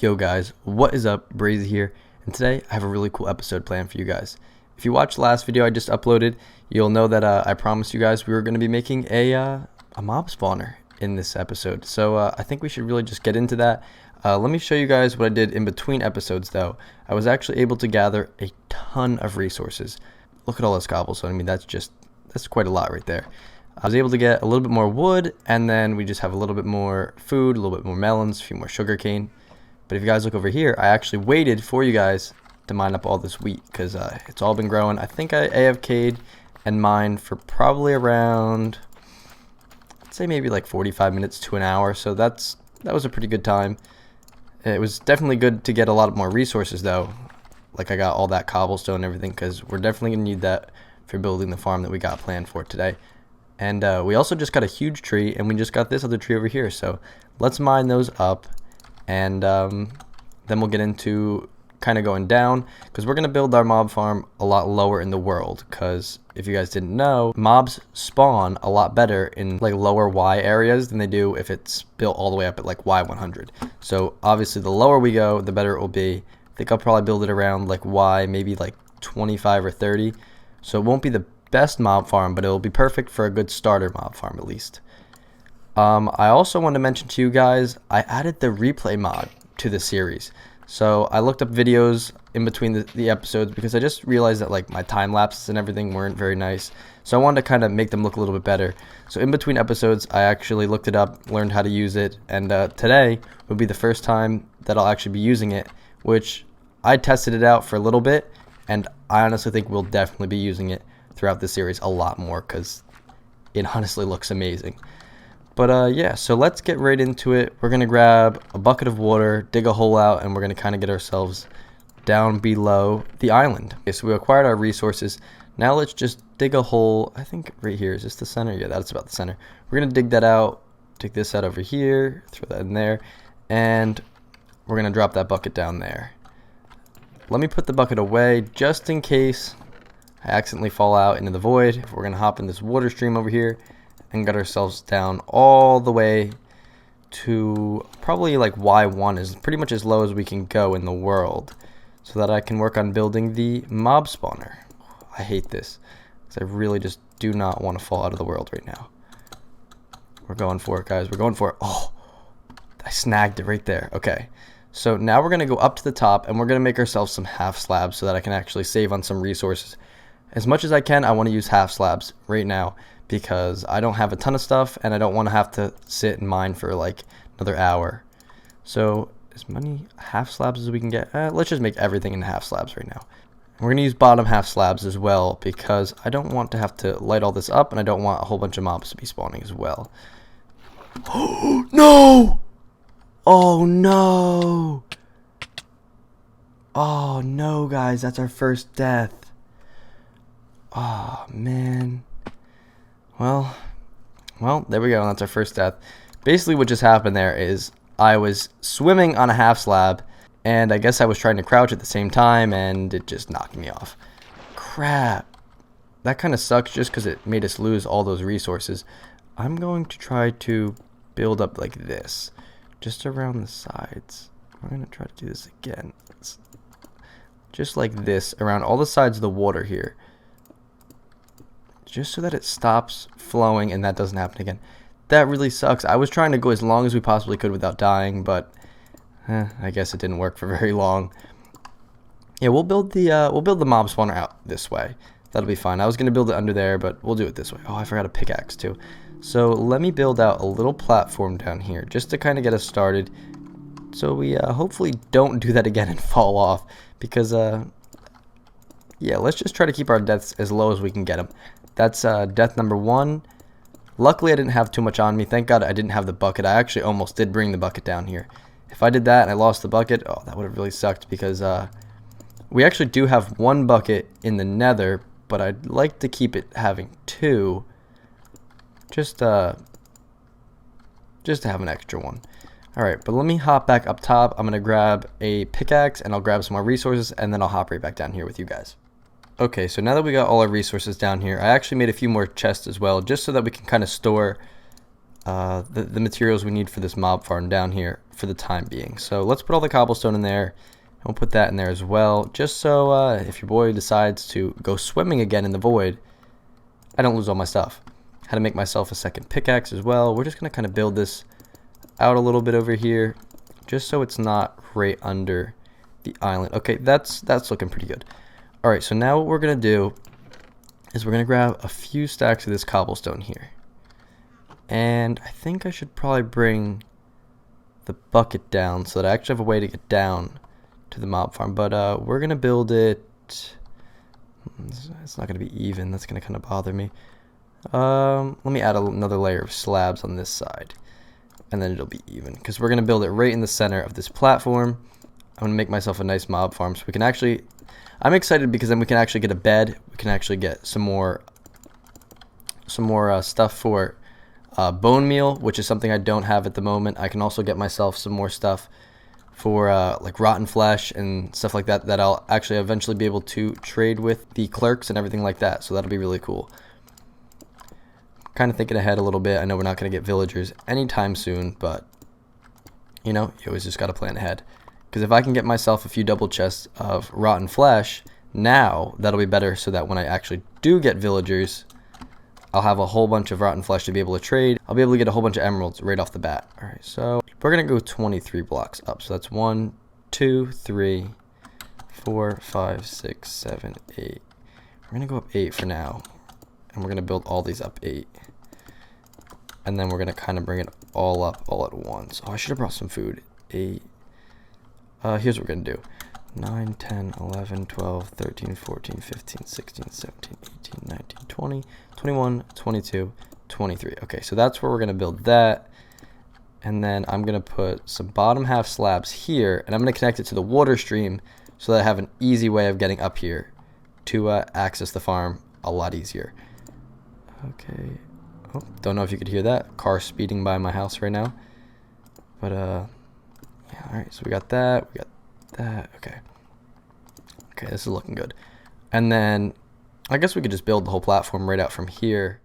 Yo guys, what is up? Brazyy here, and today I have a really cool episode planned for you guys. If you watched the last video I just uploaded, you'll know that I promised you guys we were going to be making a mob spawner in this episode. So I think we should really just get into that. Let me show you guys what I did in between episodes though. I was actually able to gather a ton of resources. Look at all this cobblestone. I mean, that's quite a lot right there. I was able to get a little bit more wood, and then we just have a little bit more food, a little bit more melons, a few more sugar cane. But if you guys look over here, I actually waited for you guys to mine up all this wheat because it's all been growing. I think I AFK'd and mined for probably around, I'd say maybe like 45 minutes to an hour. So that was a pretty good time. It was definitely good to get a lot more resources though. Like I got all that cobblestone and everything because we're definitely going to need that for building the farm that we got planned for today. And we also just got a huge tree, and we just got this other tree over here. So let's mine those up. And then we'll get into kind of going down because we're going to build our mob farm a lot lower in the world, because if you guys didn't know, mobs spawn a lot better in like lower Y areas than they do if it's built all the way up at like Y100. So obviously the lower we go, the better it will be. I think I'll probably build it around like Y, maybe like 25 or 30. So it won't be the best mob farm, but it'll be perfect for a good starter mob farm at least. I also want to mention to you guys, I added the replay mod to the series. So I looked up videos in between the episodes because I just realized that like my time lapses and everything weren't very nice. So I wanted to kind of make them look a little bit better. So in between episodes, I actually looked it up, learned how to use it, and today would be the first time that I'll actually be using it, which I tested it out for a little bit, and I honestly think we'll definitely be using it throughout the series a lot more because it honestly looks amazing. But yeah, so let's get right into it. We're going to grab a bucket of water, dig a hole out, and we're going to kind of get ourselves down below the island. Okay, so we acquired our resources. Now let's just dig a hole. I think right here. Is this the center? Yeah, that's about the center. We're going to dig that out, take this out over here, throw that in there, and we're going to drop that bucket down there. Let me put the bucket away just in case I accidentally fall out into the void. We're going to hop in this water stream over here and get ourselves down all the way to probably like Y1 is pretty much as low as we can go in the world, so that I can work on building the mob spawner. I hate this because I really just do not want to fall out of the world right now. We're going for it, guys. We're going for it. Oh, I snagged it right there. Okay, so now we're going to go up to the top and we're going to make ourselves some half slabs so that I can actually save on some resources. As much as I can, I want to use half slabs right now because I don't have a ton of stuff and I don't want to have to sit and mine for like another hour. So as many half slabs as we can get. Let's just make everything into half slabs right now. We're going to use bottom half slabs as well because I don't want to have to light all this up, and I don't want a whole bunch of mobs to be spawning as well. Oh no! Oh no! Oh no, guys, that's our first death. Oh man. Well, there we go. That's our first death. Basically, what just happened there is I was swimming on a half slab, and I guess I was trying to crouch at the same time, and it just knocked me off. Crap. That kind of sucks just because it made us lose all those resources. I'm going to try to build up like this, just around the sides. I'm going to try to do this again. Just like this, around all the sides of the water here. Just so that it stops flowing and that doesn't happen again. That really sucks. I was trying to go as long as we possibly could without dying, but I guess it didn't work for very long. Yeah, we'll build the mob spawner out this way. That'll be fine. I was gonna build it under there, but we'll do it this way. Oh, I forgot a pickaxe too. So let me build out a little platform down here just to kind of get us started. So we hopefully don't do that again and fall off because yeah, let's just try to keep our deaths as low as we can get them. That's death number 1. Luckily, I didn't have too much on me. Thank God I didn't have the bucket. I actually almost did bring the bucket down here. If I did that and I lost the bucket, oh, that would have really sucked because we actually do have 1 bucket in the nether, but I'd like to keep it having 2 just to have an extra one. Alright, but let me hop back up top. I'm going to grab a pickaxe and I'll grab some more resources, and then I'll hop right back down here with you guys. Okay, so now that we got all our resources down here, I actually made a few more chests as well, just so that we can kind of store the materials we need for this mob farm down here for the time being. So let's put all the cobblestone in there. And we'll put that in there as well, just so if your boy decides to go swimming again in the void, I don't lose all my stuff. Had to make myself a second pickaxe as well. We're just going to kind of build this out a little bit over here, just so it's not right under the island. Okay, that's looking pretty good. All right, so now what we're going to do is we're going to grab a few stacks of this cobblestone here. And I think I should probably bring the bucket down so that I actually have a way to get down to the mob farm. But we're going to build it. It's not going to be even. That's going to kind of bother me. Let me add another layer of slabs on this side. And then it'll be even. Because we're going to build it right in the center of this platform. I'm going to make myself a nice mob farm so we can actually... I'm excited because then we can actually get a bed. We can actually get some more stuff for bone meal, which is something I don't have at the moment. I can also get myself some more stuff for like rotten flesh and stuff like that that I'll actually eventually be able to trade with the clerks and everything like that. So that'll be really cool. Kind of thinking ahead a little bit. I know we're not going to get villagers anytime soon, but you know, you always just got to plan ahead. Because if I can get myself a few double chests of rotten flesh now, that'll be better so that when I actually do get villagers, I'll have a whole bunch of rotten flesh to be able to trade. I'll be able to get a whole bunch of emeralds right off the bat. All right, so we're going to go 23 blocks up. So that's 1, 2, 3, 4, 5, 6, 7, 8. We're going to go up 8 for now. And we're going to build all these up 8. And then we're going to kind of bring it all up all at once. Oh, I should have brought some food. 8. Here's what we're going to do. 9, 10, 11, 12, 13, 14, 15, 16, 17, 18, 19, 20, 21, 22, 23. Okay, so that's where we're going to build that. And then I'm going to put some bottom half slabs here. And I'm going to connect it to the water stream so that I have an easy way of getting up here to access the farm a lot easier. Okay. Oh, don't know if you could hear that. Car speeding by my house right now. But, yeah, alright, so we got that. We got that. Okay. Okay, this is looking good. And then I guess we could just build the whole platform right out from here.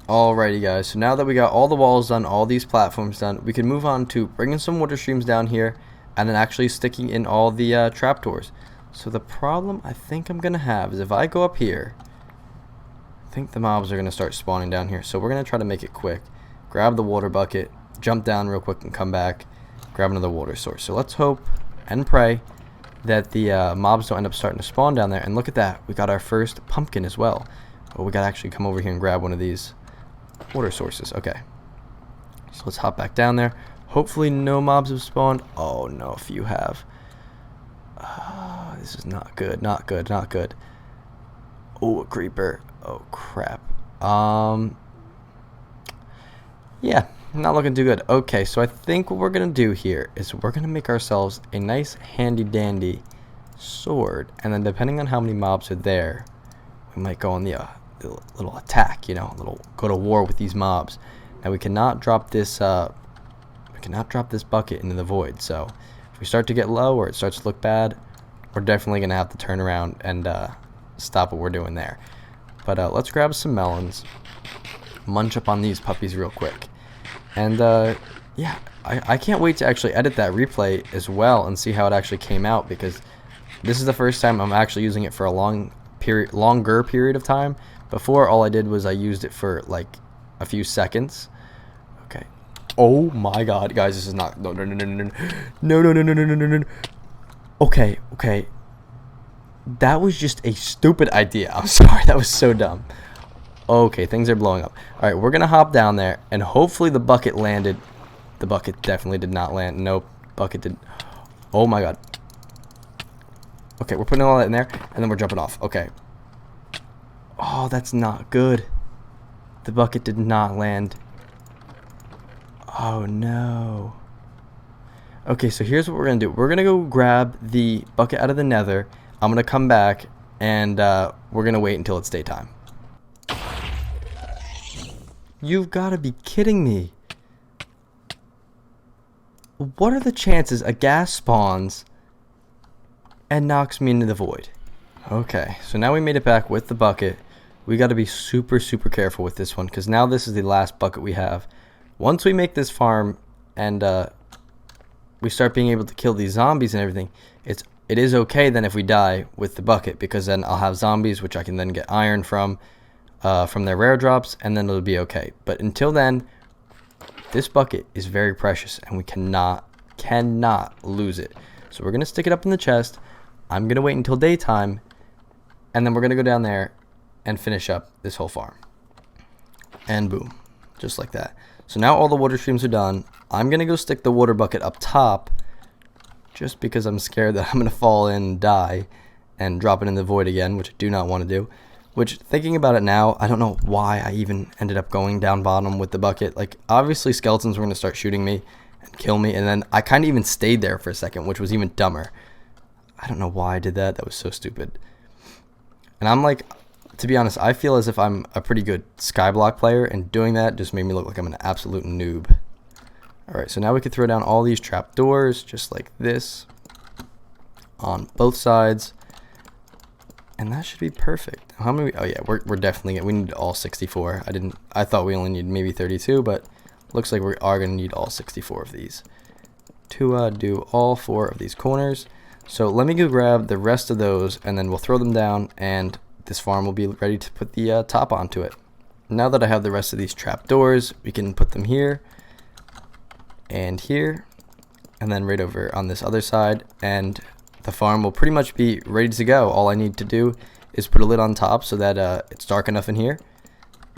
Alrighty guys, so now that we got all the walls done, all these platforms done, we can move on to bringing some water streams down here and then actually sticking in all the trapdoors. So the problem I think I'm going to have is if I go up here, I think the mobs are going to start spawning down here. So we're going to try to make it quick. Grab the water bucket, jump down real quick and come back, grab another water source. So let's hope and pray that the mobs don't end up starting to spawn down there. And look at that, we got our first pumpkin as well. But we got to actually come over here and grab one of these water sources. Okay, so let's hop back down there. Hopefully no mobs have spawned. Oh no, a few have. This is not good, not good, not good. Oh, a creeper. Oh crap. Yeah, not looking too good. Okay, so I think what we're gonna do here is we're gonna make ourselves a nice handy dandy sword, and then depending on how many mobs are there, we might go on the little attack, you know, little go to war with these mobs. Now we cannot drop this bucket into the void. So if we start to get low or it starts to look bad, we're definitely gonna have to turn around and stop what we're doing there. But let's grab some melons, munch up on these puppies real quick, and yeah, I can't wait to actually edit that replay as well and see how it actually came out, because this is the first time I'm actually using it for a longer period of time. Before, all I did was I used it for like a few seconds. Okay. Oh my god, guys, this is not... No. Okay. That was just a stupid idea. I'm sorry, that was so dumb. Okay, things are blowing up. Alright, we're going to hop down there, and hopefully the bucket landed The bucket definitely did not land. Nope, bucket did. Oh my god. Okay, we're putting all that in there, and then we're jumping off. Okay. Oh, that's not good. The bucket did not land. Oh no. Okay, so here's what we're gonna do. We're gonna go grab the bucket out of the nether. I'm gonna come back, and we're gonna wait until it's daytime. You've got to be kidding me. What are the chances a ghast spawns and knocks me into the void? Okay, so now we made it back with the bucket. We got to be super careful with this one, because now this is the last bucket we have. Once we make this farm and we start being able to kill these zombies and everything, it is okay then if we die with the bucket, because then I'll have zombies which I can then get iron from their rare drops, and then it'll be okay. But until then, this bucket is very precious, and we cannot lose it. So we're gonna stick it up in the chest. I'm gonna wait until daytime, and then we're gonna go down there and finish up this whole farm. And boom, just like that. So now all the water streams are done. I'm gonna go stick the water bucket up top, just because I'm scared that I'm gonna fall in and die and drop it in the void again, which I do not want to do. Which, thinking about it now, I don't know why I even ended up going down bottom with the bucket. Like, obviously skeletons were going to start shooting me and kill me, and then I kind of even stayed there for a second, which was even dumber. I don't know why I did that. That was so stupid. And I'm like, to be honest, I feel as if I'm a pretty good Skyblock player, and doing that just made me look like I'm an absolute noob. Alright, so now we can throw down all these trapdoors, just like this, on both sides. And that should be perfect. How many? Oh yeah, we're definitely we need all 64. I thought we only need maybe 32, but looks like we are gonna need all 64 of these to do all 4 of these corners. So let me go grab the rest of those, and then we'll throw them down, and this farm will be ready to put the top onto it. Now that I have the rest of these trapdoors, we can put them here and here, and then right over on this other side, and the farm will pretty much be ready to go. All I need to do is put a lid on top so that it's dark enough in here,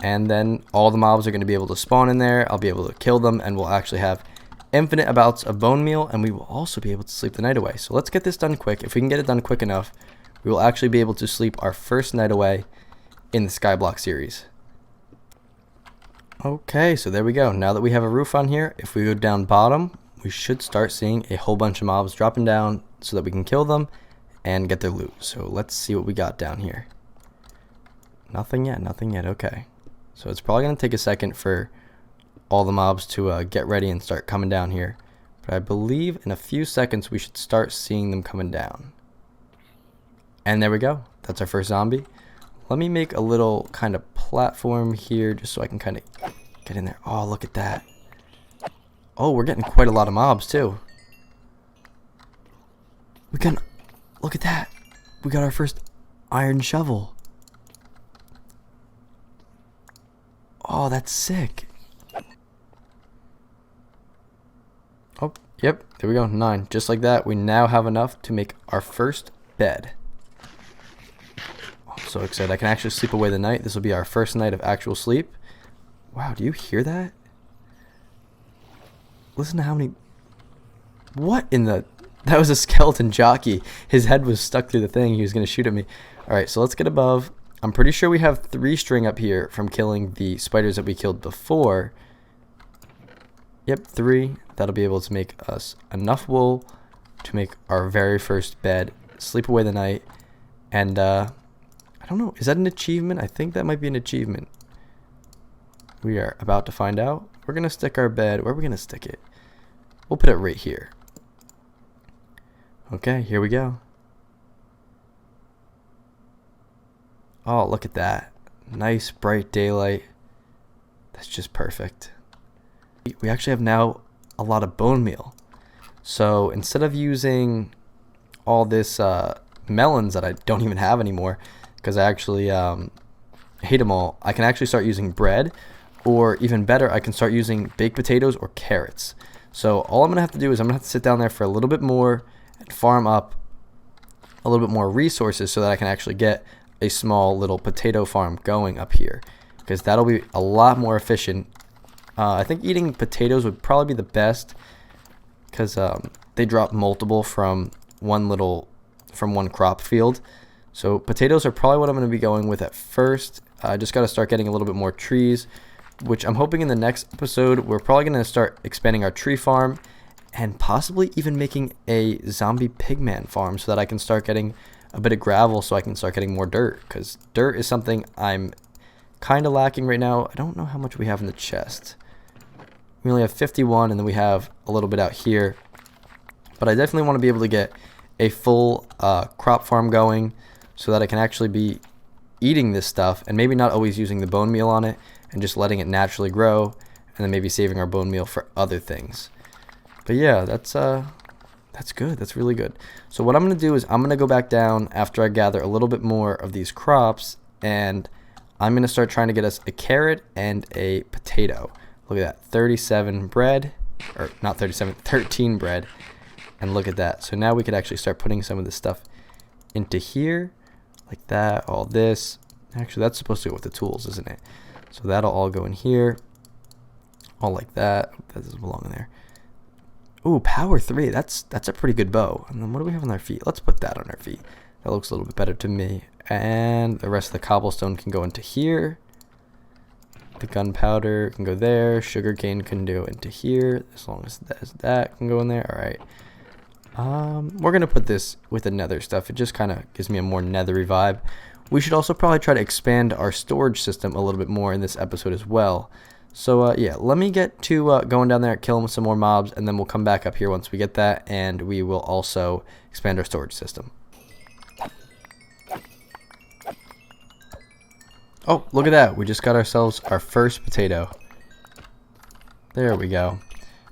and then all the mobs are going to be able to spawn in there. I'll be able to kill them, and we'll actually have infinite amounts of bone meal, and we will also be able to sleep the night away. So let's get this done quick. If we can get it done quick enough, we will actually be able to sleep our first night away in the Skyblock series. Okay, so there we go. Now that we have a roof on here, if we go down bottom, we should start seeing a whole bunch of mobs dropping down so that we can kill them and get their loot. So let's see what we got down here. Nothing yet, okay. So it's probably going to take a second for all the mobs to get ready and start coming down here. But I believe in a few seconds we should start seeing them coming down. And there we go. That's our first zombie. Let me make a little kind of platform here just so I can kind of get in there. Oh, look at that. Oh, we're getting quite a lot of mobs too. Look at that. We got our first iron shovel. Oh, that's sick. Oh, yep, there we go, 9. Just like that, we now have enough to make our first bed. Oh, I'm so excited. I can actually sleep away the night. This will be our first night of actual sleep. Wow, do you hear that? Listen to how many... What in the... That was a skeleton jockey. His head was stuck through the thing. He was going to shoot at me. Alright, so let's get above. I'm pretty sure we have 3 string up here from killing the spiders that we killed before. Yep, 3. That'll be able to make us enough wool to make our very first bed. Sleep away the night. And, I don't know. Is that an achievement? I think that might be an achievement. We are about to find out. We're going to stick our bed. Where are we going to stick it? We'll put it right here. Okay, here we go. Oh, look at that. Nice bright daylight. That's just perfect. We actually have now a lot of bone meal. So instead of using all this melons that I don't even have anymore, because I actually hate them all, I can actually start using bread, or even better, I can start using baked potatoes or carrots. So all I'm going to have to do is I'm going to have to sit down there for a little bit more and farm up a little bit more resources so that I can actually get a small little potato farm going up here, because that'll be a lot more efficient I think eating potatoes would probably be the best because they drop multiple from one crop field. So potatoes are probably what I'm going to be going with at first. I just got to start getting a little bit more trees, which I'm hoping in the next episode we're probably going to start expanding our tree farm and possibly even making a zombie pigman farm so that I can start getting a bit of gravel so I can start getting more dirt, because dirt is something I'm kind of lacking right now. I don't know how much we have in the chest. We only have 51, and then we have a little bit out here, but I definitely want to be able to get a full crop farm going so that I can actually be eating this stuff and maybe not always using the bone meal on it and just letting it naturally grow, and then maybe saving our bone meal for other things. But yeah, that's good. That's really good. So what I'm going to do is I'm going to go back down after I gather a little bit more of these crops, and I'm going to start trying to get us a carrot and a potato. Look at that, 37 bread, or not 37, 13 bread, and look at that. So now we could actually start putting some of this stuff into here, like that, all this. Actually, that's supposed to go with the tools, isn't it? So that'll all go in here, all like that. That doesn't belong in there. Ooh, power 3. That's a pretty good bow. And then what do we have on our feet? Let's put that on our feet. That looks a little bit better to me. And the rest of the cobblestone can go into here. The gunpowder can go there. Sugarcane can go into here, as long as that can go in there. All right. We're gonna put this with the nether stuff. It just kind of gives me a more nethery vibe. We should also probably try to expand our storage system a little bit more in this episode as well. So yeah, let me get to going down there, killing some more mobs, and then we'll come back up here once we get that, and we will also expand our storage system. Oh, look at that. We just got ourselves our first potato. There we go.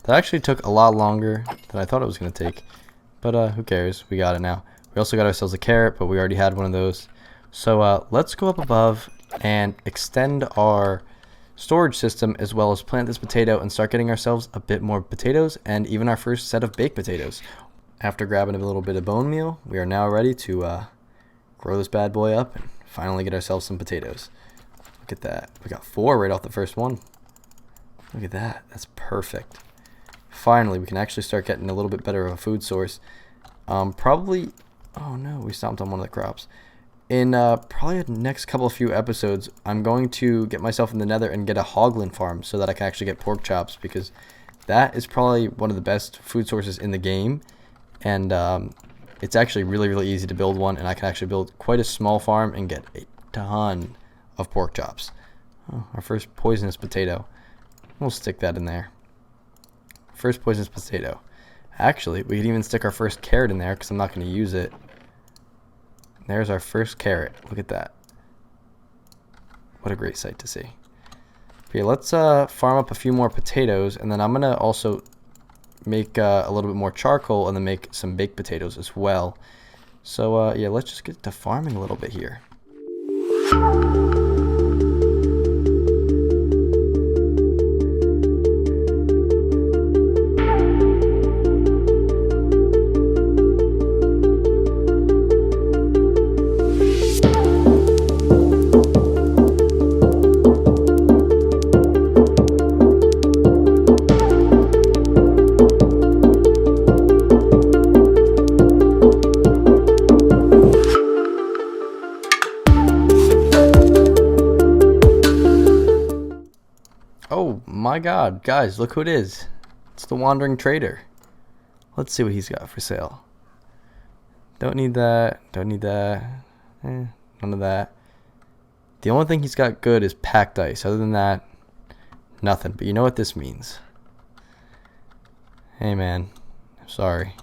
That actually took a lot longer than I thought it was going to take, but who cares? We got it now. We also got ourselves a carrot, but we already had one of those. So let's go up above and extend our storage system, as well as plant this potato and start getting ourselves a bit more potatoes and even our first set of baked potatoes. After grabbing a little bit of bone meal, we are now ready to grow this bad boy up and finally get ourselves some potatoes. Look at that. We got 4 right off the first one. Look at that. That's perfect. Finally, we can actually start getting a little bit better of a food source. Probably, oh no, we stomped on one of the crops. In probably the next few episodes, I'm going to get myself in the nether and get a hoglin farm so that I can actually get pork chops, because that is probably one of the best food sources in the game. And it's actually really, really easy to build one, and I can actually build quite a small farm and get a ton of pork chops. Oh, our first poisonous potato. We'll stick that in there. First poisonous potato. Actually, we could even stick our first carrot in there because I'm not going to use it. There's our first carrot. Look at that. What a great sight to see. Okay, let's farm up a few more potatoes, and then I'm going to also make a little bit more charcoal and then make some baked potatoes as well. So yeah, let's just get to farming a little bit here. Oh my god, guys, look who it is. It's the Wandering Trader. Let's see what he's got for sale. Don't need that, don't need that, none of that. The only thing he's got good is packed ice. Other than that, nothing. But you know what this means. Hey man, sorry.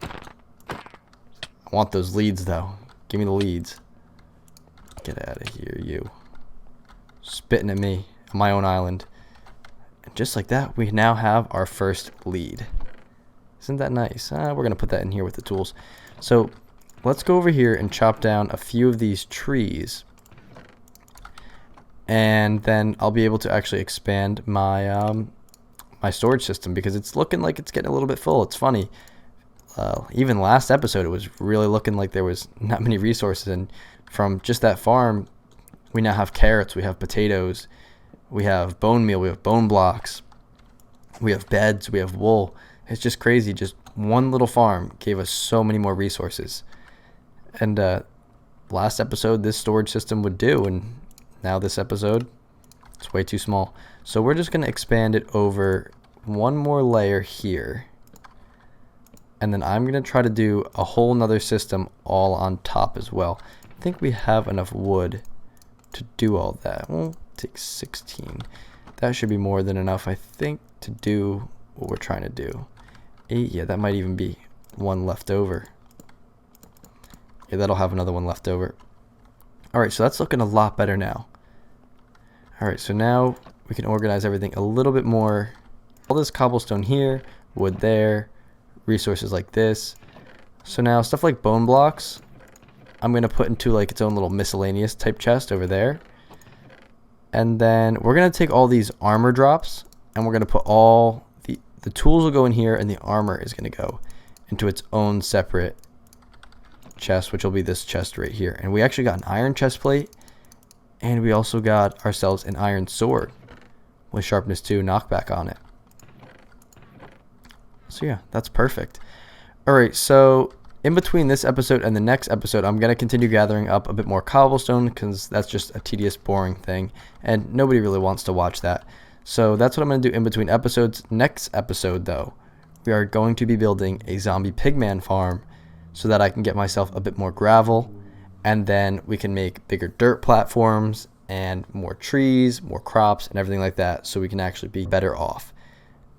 I want those leads though. Give me the leads. Get out of here, you. Spitting at me on my own island. And just like that, we now have our first lead. Isn't that nice? We're going to put that in here with the tools. So let's go over here and chop down a few of these trees. And then I'll be able to actually expand my my storage system, because it's looking like it's getting a little bit full. It's funny. Even last episode, it was really looking like there was not many resources. And from just that farm, we now have carrots, we have potatoes, We have bone meal, we have bone blocks, we have beds, we have wool. It's just crazy. Just one little farm gave us so many more resources. And last episode, this storage system would do, and now this episode, it's way too small. So we're just going to expand it over one more layer here. And then I'm going to try to do a whole nother system all on top as well. I think we have enough wood to do all that. We'll take 16. That should be more than enough, I think, to do what we're trying to do. 8, yeah, that might even be one left over. Yeah, that'll have another one left over. Alright, so that's looking a lot better now. Alright, so now we can organize everything a little bit more. All this cobblestone here, wood there, resources like this. So now stuff like bone blocks, I'm going to put into like its own little miscellaneous type chest over there. And then we're going to take all these armor drops and we're going to put all the tools will go in here, and the armor is going to go into its own separate chest, which will be this chest right here. And we actually got an iron chest plate, and we also got ourselves an iron sword with sharpness 2 knockback on it. So yeah, that's perfect. Alright, so in between this episode and the next episode, I'm going to continue gathering up a bit more cobblestone because that's just a tedious, boring thing, and nobody really wants to watch that. So that's what I'm going to do in between episodes. Next episode, though, we are going to be building a zombie pigman farm so that I can get myself a bit more gravel, and then we can make bigger dirt platforms and more trees, more crops, and everything like that, so we can actually be better off.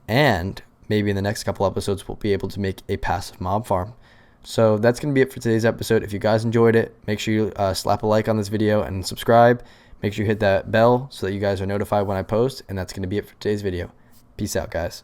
And maybe in the next couple episodes, we'll be able to make a passive mob farm. So that's going to be it for today's episode. If you guys enjoyed it, make sure you slap a like on this video and subscribe. Make sure you hit that bell so that you guys are notified when I post. And that's going to be it for today's video. Peace out, guys.